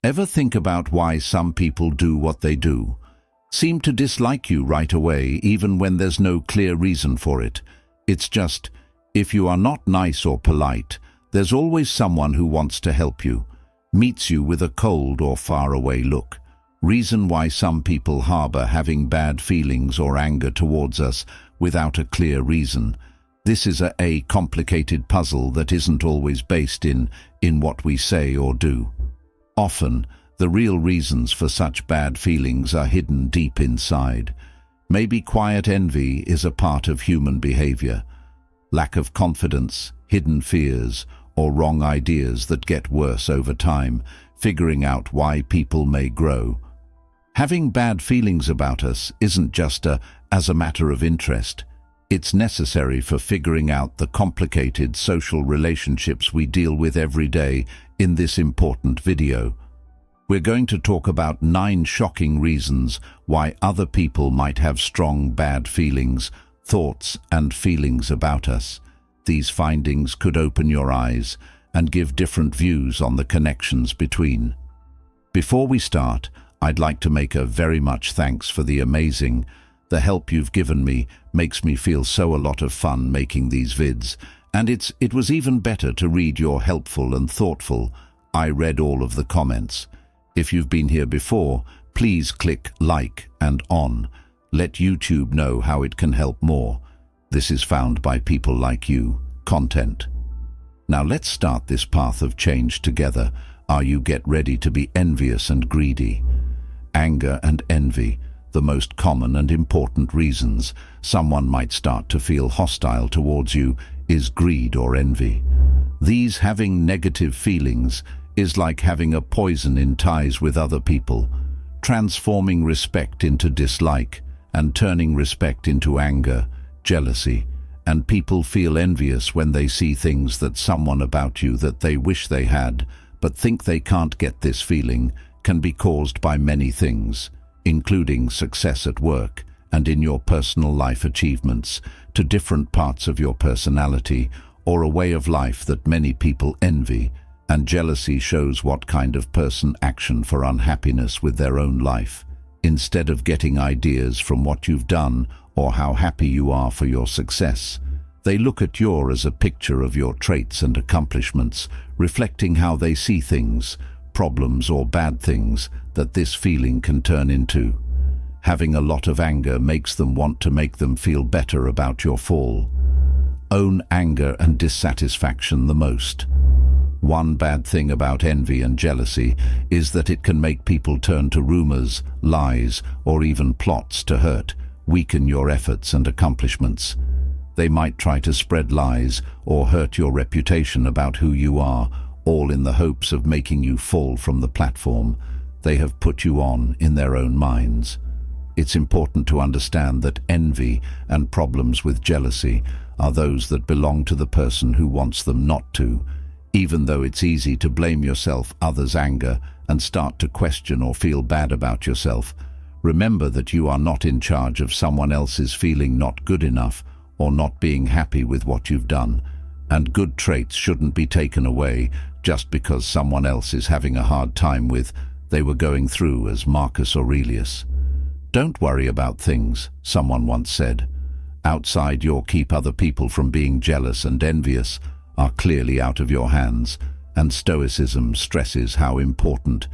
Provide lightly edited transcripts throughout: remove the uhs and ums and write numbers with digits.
Ever think about why some people do what they do? Seem to dislike you right away, even when there's no clear reason for it. It's just, if you are not nice or polite, there's always someone who wants to help you, meets you with a cold or faraway look. Reason why some people harbor having bad feelings or anger towards us without a clear reason. This is a complicated puzzle that isn't always based in what we say or do. Often, the real reasons for such bad feelings are hidden deep inside. Maybe quiet envy is a part of human behavior. Lack of confidence, hidden fears, or wrong ideas that get worse over time, figuring out why people may grow. Having bad feelings about us isn't just as a matter of interest. It's necessary for figuring out the complicated social relationships we deal with every day in this important video. We're going to talk about 9 shocking reasons why other people might have strong bad feelings, thoughts, and feelings about us. These findings could open your eyes and give different views on the connections between. Before we start, I'd like to make a very much thanks for the help you've given me. Makes me feel so a lot of fun making these vids, and it was even better to read your helpful and thoughtful. I read all of the comments. If you've been here before, please click like and on. Let YouTube know how it can help more. This is found by people like you. Content. Now let's start this path of change together. Are you get ready to be envious and greedy? Anger and envy, the most common and important reasons someone might start to feel hostile towards you, is greed or envy. These having negative feelings is like having a poison in ties with other people, transforming respect into dislike and turning respect into anger, jealousy, and people feel envious when they see things that someone about you that they wish they had, but think they can't get. This feeling can be caused by many things, including success at work and in your personal life achievements, to different parts of your personality, or a way of life that many people envy. And jealousy shows what kind of person action for unhappiness with their own life. Instead of getting ideas from what you've done or how happy you are for your success, they look at you as a picture of your traits and accomplishments, reflecting how they see things, problems or bad things that this feeling can turn into. Having a lot of anger makes them want to make them feel better about your fall. Own anger and dissatisfaction the most. One bad thing about envy and jealousy is that it can make people turn to rumors, lies, or even plots to hurt, weaken your efforts and accomplishments. They might try to spread lies or hurt your reputation about who you are, all in the hopes of making you fall from the platform they have put you on in their own minds. It's important to understand that envy and problems with jealousy are those that belong to the person who wants them not to. Even though it's easy to blame yourself, others' anger, and start to question or feel bad about yourself, remember that you are not in charge of someone else's feeling not good enough or not being happy with what you've done, and good traits shouldn't be taken away just because someone else is having a hard time with they were going through, as Marcus Aurelius. Don't worry about things, someone once said. Outside your keep other people from being jealous and envious are clearly out of your hands, and Stoicism stresses how important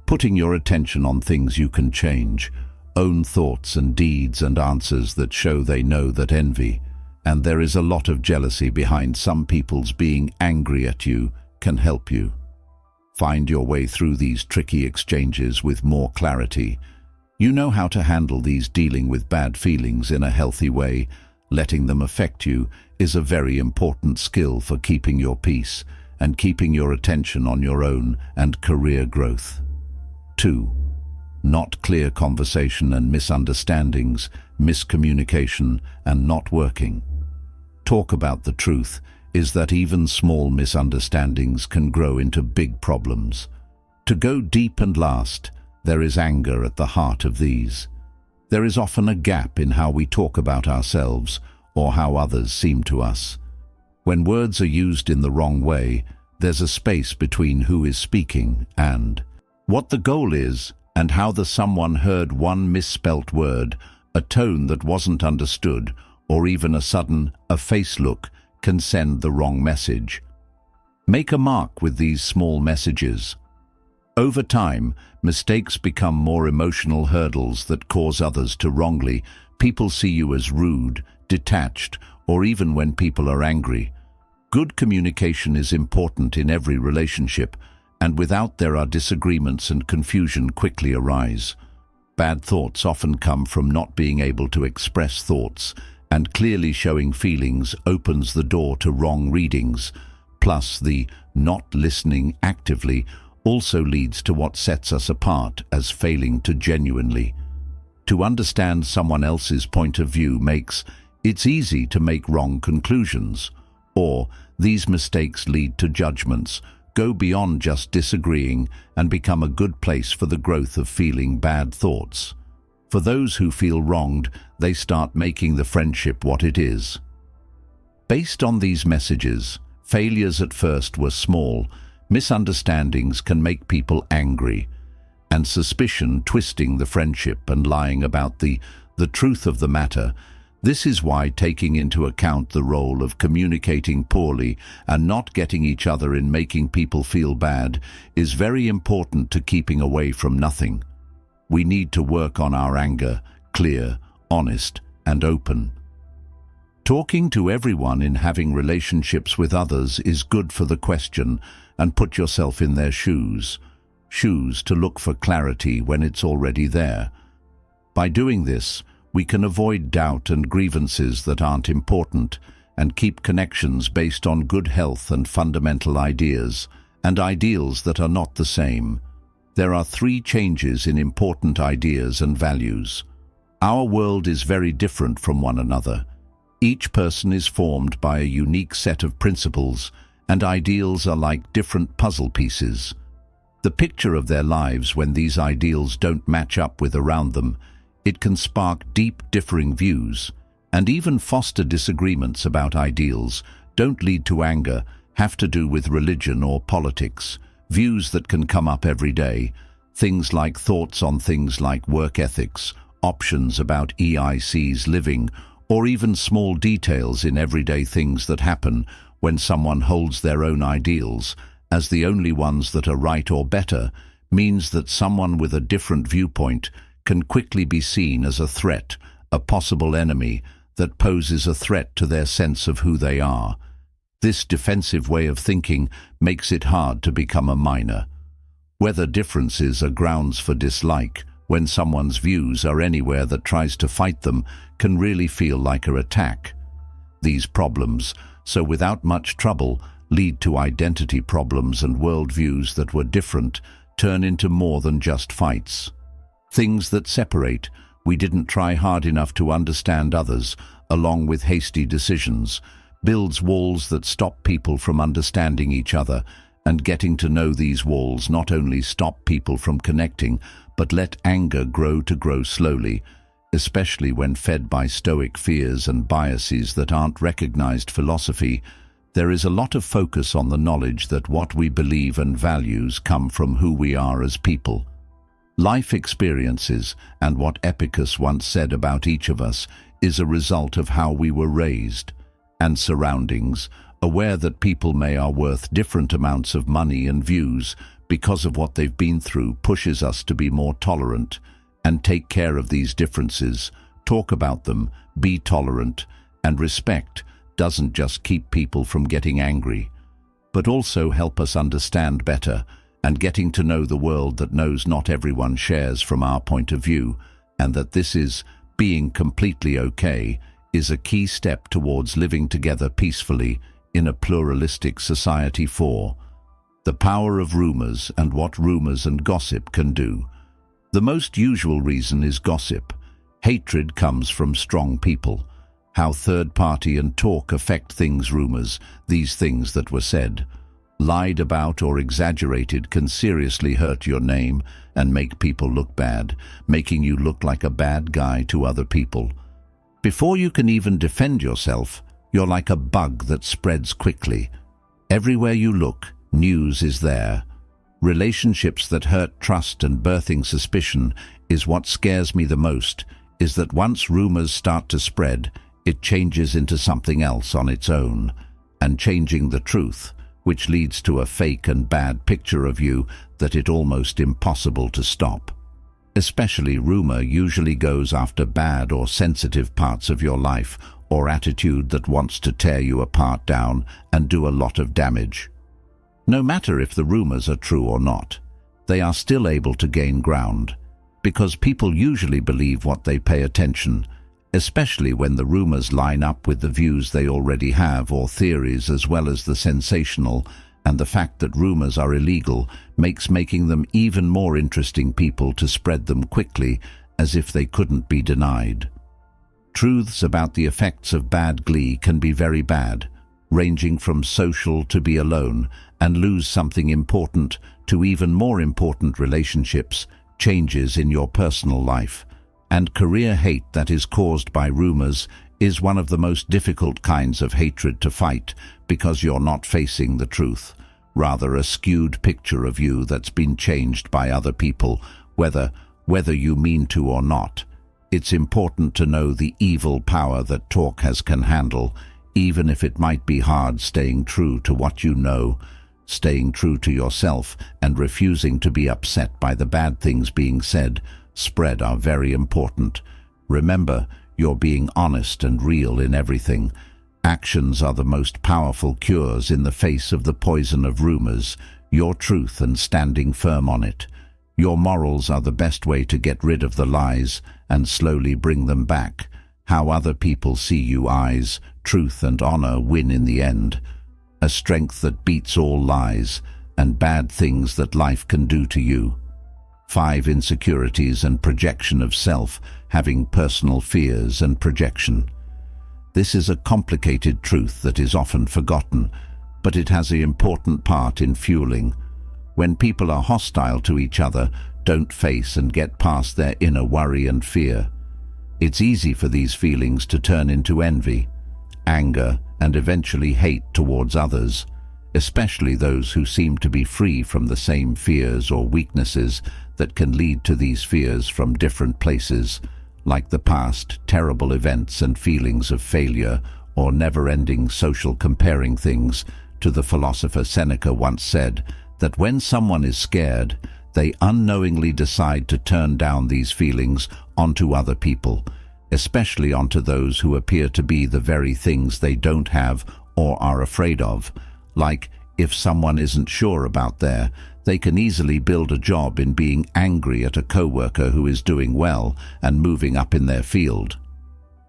putting your attention on things you can change, own thoughts and deeds and answers that show they know that envy, and there is a lot of jealousy behind some people's being angry at you, can help you. Find your way through these tricky exchanges with more clarity. You know how to handle these. Dealing with bad feelings in a healthy way, letting them affect you, is a very important skill for keeping your peace and keeping your attention on your own and career growth. 2. Not clear conversation and misunderstandings, miscommunication, and not working. Talk about the truth is that even small misunderstandings can grow into big problems. To go deep and last, there is anger at the heart of these. There is often a gap in how we talk about ourselves or how others seem to us. When words are used in the wrong way, there's a space between who is speaking and what the goal is, and how the someone heard one misspelt word, a tone that wasn't understood, or even a face look can send the wrong message. Make a mark with these small messages. Over time, mistakes become more emotional hurdles that cause others to wrongly. People see you as rude, detached, or even when people are angry. Good communication is important in every relationship, and without there are disagreements and confusion quickly arise. Bad thoughts often come from not being able to express thoughts, and clearly showing feelings opens the door to wrong readings. Plus, the not listening actively also leads to what sets us apart as failing to genuinely. To understand someone else's point of view makes it's easy to make wrong conclusions, or these mistakes lead to judgments, go beyond just disagreeing, and become a good place for the growth of feeling bad thoughts. For those who feel wronged, they start making the friendship what it is. Based on these messages, failures at first were small, misunderstandings can make people angry, and suspicion twisting the friendship and lying about the truth of the matter. This is why taking into account the role of communicating poorly and not getting each other in making people feel bad is very important to keeping away from nothing. We need to work on our anger, clear, honest, and open. Talking to everyone in having relationships with others is good for the question, and put yourself in their shoes. Shoes to look for clarity when it's already there. By doing this, we can avoid doubt and grievances that aren't important, and keep connections based on good health and fundamental ideas, and ideals that are not the same. There are 3 changes in important ideas and values. Our world is very different from one another. Each person is formed by a unique set of principles, and ideals are like different puzzle pieces. The picture of their lives when these ideals don't match up with around them, it can spark deep differing views, and even foster disagreements about ideals, don't lead to anger, have to do with religion or politics, views that can come up every day, things like thoughts on things like work ethics, options about EIC's living, or even small details in everyday things that happen when someone holds their own ideals as the only ones that are right or better, means that someone with a different viewpoint can quickly be seen as a threat, a possible enemy that poses a threat to their sense of who they are. This defensive way of thinking makes it hard to become a minor. Whether differences are grounds for dislike, when someone's views are anywhere that tries to fight them, can really feel like an attack. These problems, so without much trouble, lead to identity problems, and worldviews that were different turn into more than just fights. Things that separate, we didn't try hard enough to understand others, along with hasty decisions, builds walls that stop people from understanding each other, and getting to know these walls not only stop people from connecting, but let anger grow slowly, especially when fed by Stoic fears and biases that aren't recognized philosophy. There is a lot of focus on the knowledge that what we believe and values come from who we are as people. Life experiences, and what Epicus once said about each of us, is a result of how we were raised, and surroundings, aware that people may are worth different amounts of money and views because of what they've been through, pushes us to be more tolerant and take care of these differences, talk about them, be tolerant, and respect doesn't just keep people from getting angry, but also help us understand better and getting to know the world that knows not everyone shares from our point of view, and that this is being completely okay is a key step towards living together peacefully in a pluralistic society. 4. The power of rumors and what rumors and gossip can do. The most usual reason is gossip. Hatred comes from strong people. How third party and talk affect things. Rumors, these things that were said, lied about or exaggerated, can seriously hurt your name and make people look bad, making you look like a bad guy to other people. Before you can even defend yourself, you're like a bug that spreads quickly. Everywhere you look, news is there. Relationships that hurt trust and birthing suspicion is what scares me the most, is that once rumors start to spread, it changes into something else on its own, and changing the truth, which leads to a fake and bad picture of you that it's almost impossible to stop. Especially rumor usually goes after bad or sensitive parts of your life or attitude that wants to tear you apart down and do a lot of damage. No matter if the rumors are true or not, they are still able to gain ground, because people usually believe what they pay attention, especially when the rumors line up with the views they already have or theories, as well as the sensational, and the fact that rumors are illegal makes making them even more interesting people to spread them quickly as if they couldn't be denied. Truths about the effects of bad glee can be very bad, ranging from social to be alone and lose something important to even more important relationships, changes in your personal life, and career hate that is caused by rumors is one of the most difficult kinds of hatred to fight, because you're not facing the truth, rather a skewed picture of you that's been changed by other people, whether you mean to or not. It's important to know the evil power that talk can handle, even if it might be hard staying true to what you know, staying true to yourself and refusing to be upset by the bad things being spread are very important. Remember, you're being honest and real in everything. Actions are the most powerful cures in the face of the poison of rumors, your truth and standing firm on it. Your morals are the best way to get rid of the lies and slowly bring them back. How other people see you, eyes, truth and honor win in the end. A strength that beats all lies and bad things that life can do to you. 5 insecurities and projection of self, having personal fears and projection. This is a complicated truth that is often forgotten, but it has an important part in fueling. When people are hostile to each other, don't face and get past their inner worry and fear, it's easy for these feelings to turn into envy, anger, and eventually hate towards others, especially those who seem to be free from the same fears or weaknesses that can lead to these fears from different places, like the past, terrible events and feelings of failure, or never-ending social comparing things. To the philosopher Seneca once said that when someone is scared, they unknowingly decide to turn down these feelings onto other people, especially onto those who appear to be the very things they don't have or are afraid of. Like, if someone isn't sure about they can easily build a job in being angry at a coworker who is doing well and moving up in their field.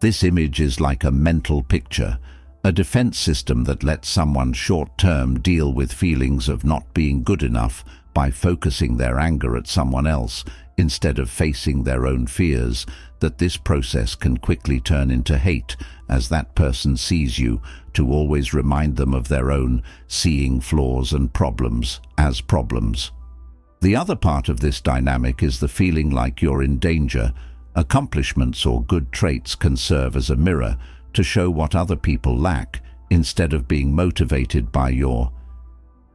This image is like a mental picture, a defense system that lets someone short-term deal with feelings of not being good enough by focusing their anger at someone else instead of facing their own fears. That this process can quickly turn into hate, as that person sees you, to always remind them of their own, seeing flaws and problems as problems. The other part of this dynamic is the feeling like you're in danger. Accomplishments or good traits can serve as a mirror to show what other people lack, instead of being motivated by your.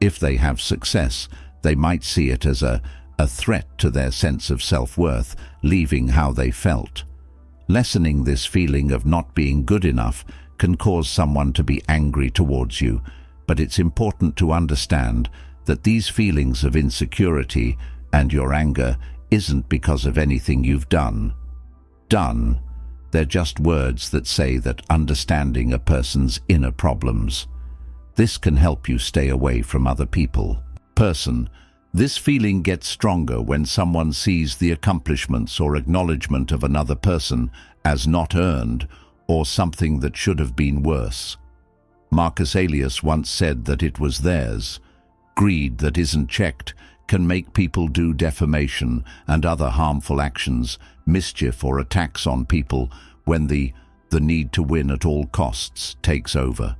If they have success, they might see it as a threat to their sense of self-worth, leaving how they felt. Lessening this feeling of not being good enough can cause someone to be angry towards you, but it's important to understand that these feelings of insecurity and your anger isn't because of anything you've done. They're just words that say that understanding a person's inner problems. This can help you stay away from other people. This feeling gets stronger when someone sees the accomplishments or acknowledgement of another person as not earned or something that should have been worse. Marcus Aurelius once said that it was theirs. Greed that isn't checked can make people do defamation and other harmful actions, mischief or attacks on people when the need to win at all costs takes over.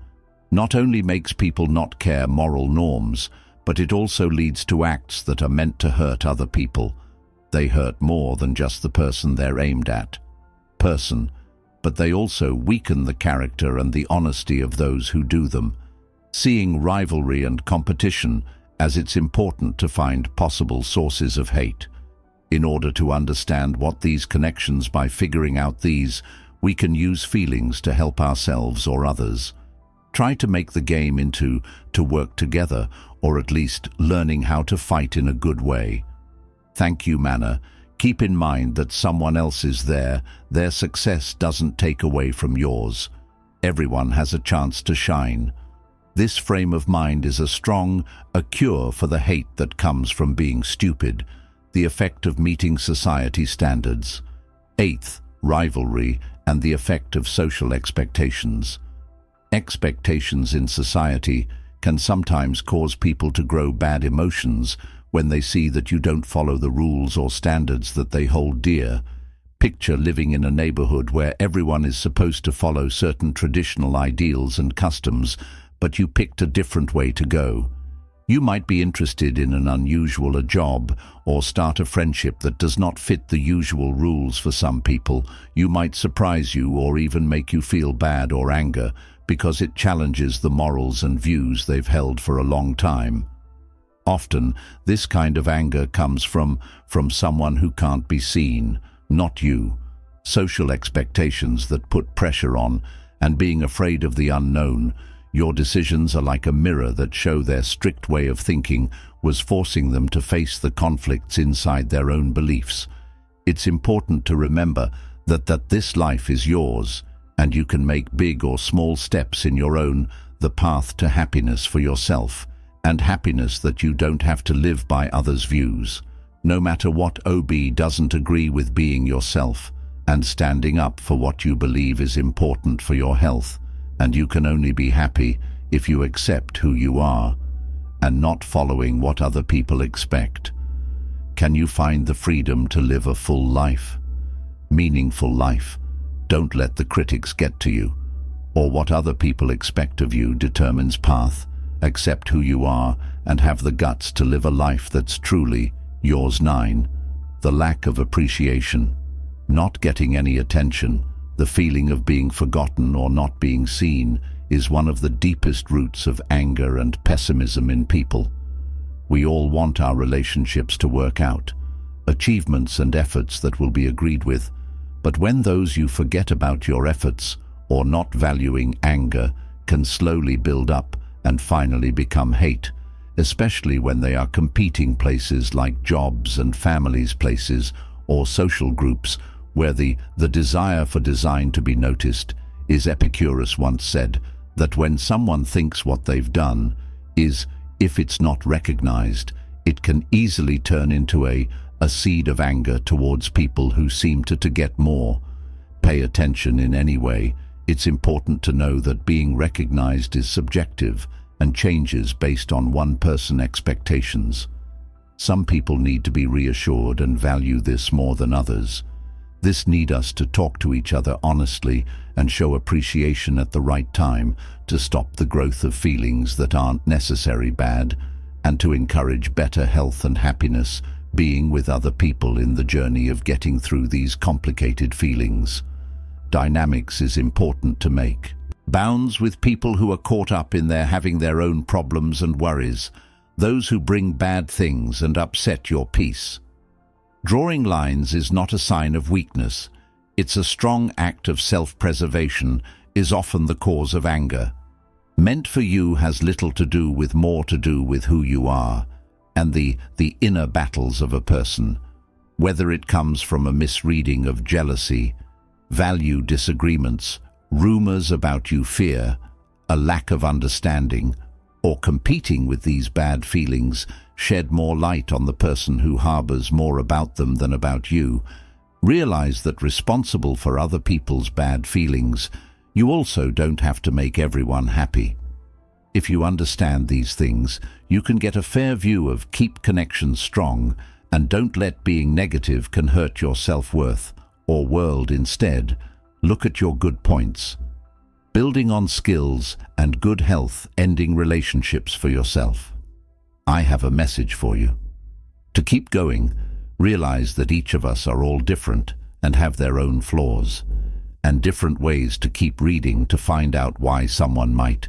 Not only makes people not care moral norms, but it also leads to acts that are meant to hurt other people. They hurt more than just the person they're aimed at. But they also weaken the character and the honesty of those who do them. Seeing rivalry and competition, as it's important to find possible sources of hate. In order to understand what these connections, by figuring out these, we can use feelings to help ourselves or others. Try to make the game into to work together, or at least learning how to fight in a good way. Thank you, manner. Keep in mind that someone else is there. Their success doesn't take away from yours. Everyone has a chance to shine. This frame of mind is a cure for the hate that comes from being stupid, the effect of meeting society standards. Eighth, rivalry and the effect of social expectations. Expectations in society can sometimes cause people to grow bad emotions when they see that you don't follow the rules or standards that they hold dear. Picture living in a neighborhood where everyone is supposed to follow certain traditional ideals and customs, but you picked a different way to go. You might be interested in an unusual job or start a friendship that does not fit the usual rules for some people. You might surprise you or even make you feel bad or anger because it challenges the morals and views they've held for a long time. Often, this kind of anger comes from someone who can't be seen, not you. Social expectations that put pressure on, and being afraid of the unknown. Your decisions are like a mirror that show their strict way of thinking was forcing them to face the conflicts inside their own beliefs. It's important to remember that this life is yours, and you can make big or small steps in your own, the path to happiness for yourself, and happiness that you don't have to live by others' views. No matter what OB doesn't agree with being yourself, and standing up for what you believe is important for your health. And you can only be happy if you accept who you are, and not following what other people expect. Can you find the freedom to live a full life? Meaningful life. Don't let the critics get to you, or what other people expect of you determines path. Accept who you are and have the guts to live a life that's truly yours. 9. The lack of appreciation. Not getting any attention. The feeling of being forgotten or not being seen is one of the deepest roots of anger and pessimism in people. We all want our relationships to work out, achievements and efforts that will be agreed with, but when those you forget about your efforts or not valuing, anger can slowly build up and finally become hate, especially when they are competing places like jobs and families, places or social groups where the desire for design to be noticed is. Epicurus once said that when someone thinks what they've done is, if it's not recognized, it can easily turn into a seed of anger towards people who seem to get more. Pay attention in any way. It's important to know that being recognized is subjective and changes based on one person's expectations. Some people need to be reassured and value this more than others. This need us to talk to each other honestly and show appreciation at the right time to stop the growth of feelings that aren't necessarily bad, and to encourage better health and happiness, being with other people in the journey of getting through these complicated feelings. Dynamics is important to make. Bounds with people who are caught up in having their own problems and worries, those who bring bad things and upset your peace. Drawing lines is not a sign of weakness. It's a strong act of self-preservation, is often the cause of anger. Meant for you has little to do with, more to do with who you are and the inner battles of a person. Whether it comes from a misreading of jealousy, value disagreements, rumors about you, fear, a lack of understanding, or competing with these bad feelings, shed more light on the person who harbors more about them than about you. Realize that responsible for other people's bad feelings, you also don't have to make everyone happy. If you understand these things, you can get a fair view of keep connections strong and don't let being negative can hurt your self-worth or world. Instead, look at your good points. Building on skills and good health, ending relationships for yourself. I have a message for you. To keep going, realize that each of us are all different and have their own flaws, and different ways to keep reading to find out why someone might.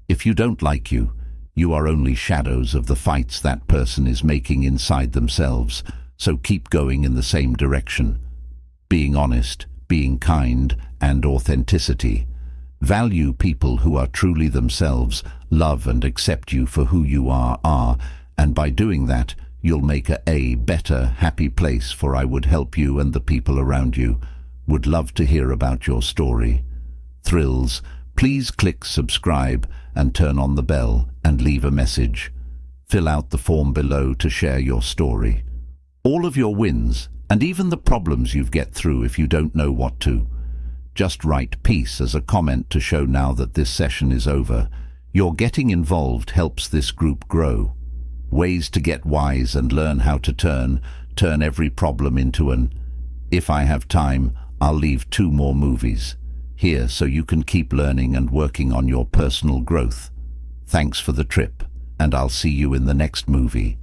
If you don't like you, You are only shadows of the fights that person is making inside themselves, so keep going in the same direction. Being honest, being kind, and authenticity. Value people who are truly themselves, love and accept you for who you are, and by doing that, you'll make a better, happy place, for I would help you and the people around you. Would love to hear about your story. Thrills, please click subscribe and turn on the bell and leave a message. Fill out the form below to share your story. All of your wins, and even the problems you get through if you don't know what to. Just write peace as a comment to show now that this session is over. Your getting involved helps this group grow. Ways to get wise and learn how to turn every problem into an, if I have time, I'll leave 2 more movies here so you can keep learning and working on your personal growth. Thanks for the trip, and I'll see you in the next movie.